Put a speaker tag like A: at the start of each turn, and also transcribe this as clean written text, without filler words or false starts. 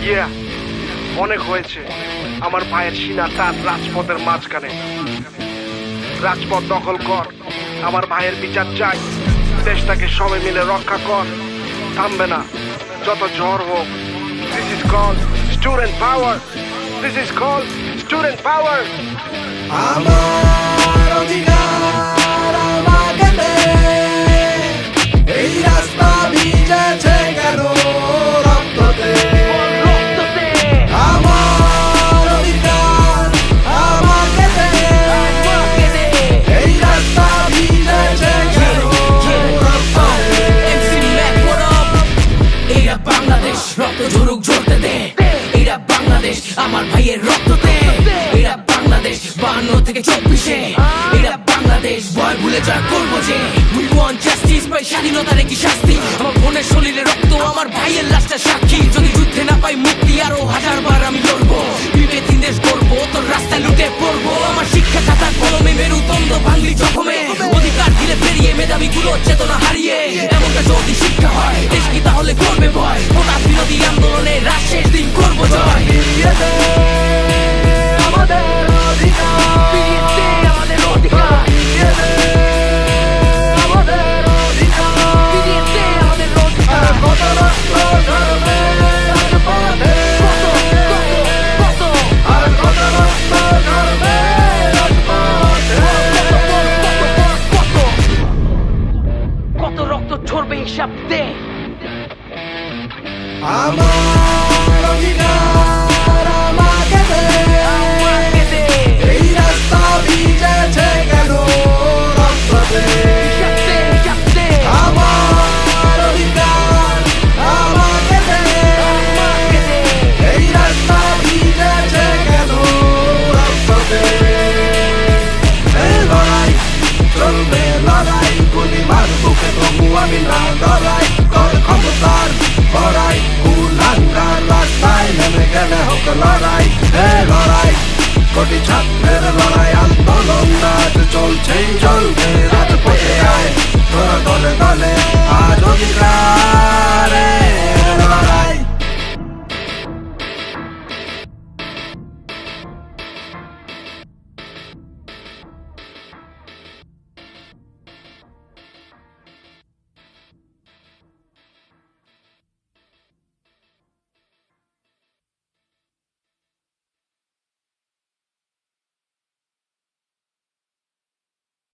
A: ইয়া অনেক হয়েছে। আমার ভাইয়ের সিনা তার রাজপথের মাঝখানে। রাজপথ দখল কর, আমার ভাইয়ের বিচার চাই। দেশটাকে সবাই মিলে রক্ষা কর, থামবে না যত ঝড় হোক। This is call student power, this is call student power.
B: আমার অধিকার আমাকে দে, এই রাস্তা ভিজেছে কেন রক্ততে। আমার অধিকার আমাকে দে, এই রাস্তা ভিজেছে কেন রক্ততে।
C: এইটা বাংলাদেশ, রক্ত ঝরুক ঝরতে দে। এইটা বাংলাদেশ, আমার ভাইয়ের রক্ততে। এইটা বাংলাদেশ 52 থেকে 24-এ। এইটা বাংলাদেশ, ভয় ভুলে যা করবো যে। We want justice, পাই স্বাধীনতার একটি শাস্তি। আমার বোনের শরীরে রক্ত, আমার ভাইয়ের লাশটা সাক্ষী। যদি যুদ্ধে না পাই মুক্তি, আরো হাজারবার আমি লড়বো। বিবেকহীন দেশ করবো, তোর রাস্তায় লুটে পড়বো। আমার শিক্ষা খাতা কলমে মেরুদণ্ড ভাঙলি জখমে। অধিকার দিলে পেরিয়ে মেধাবী গুলো চেতনা হারিয়ে। এমনটা যদি শিক্ষা হয়, দেশ কি তাহলে করবে ভয়? কোটা বিরোধী আন্দোলনে রাত শেষ দিন করবো জয়।
B: ফিরিয়ে দে আমাদের অধিকার,
C: ফিরিয়ে দে আমাদের অধিকার,
B: ফিরিয়ে দে আমাদের অধিকার,
C: ফিরিয়ে দে আমাদের অধিকার।
B: কত রক্ত ঝরবে রাজপথে, আর কত রক্ত ঝরবে রাজপথে।
C: কত রক্ত ঝরবে হিসাব দে।
B: আমার অধিকার আমাকে দে, এই রাস্তা ভিজেছে কেন রক্ততে।
C: হিসাব দে, হিসাব দে।
B: আমার অধিকার আমাকে দে, এই রাস্তা ভিজেছে কেন রক্ততে। এই লড়াই চলবে, লড়াই গুলি মার বুকে, তবু আমি না ডরাই। কর ক্ষমতার লড়াই, কুলাঙ্গার রাস্তায় নেমে গেলে হোক লড়াই। এই লড়াই কোটি ছাত্রের লড়াই, আন্দোলন আজ চলছেই চলবে। রাজপথে আয়, তোরা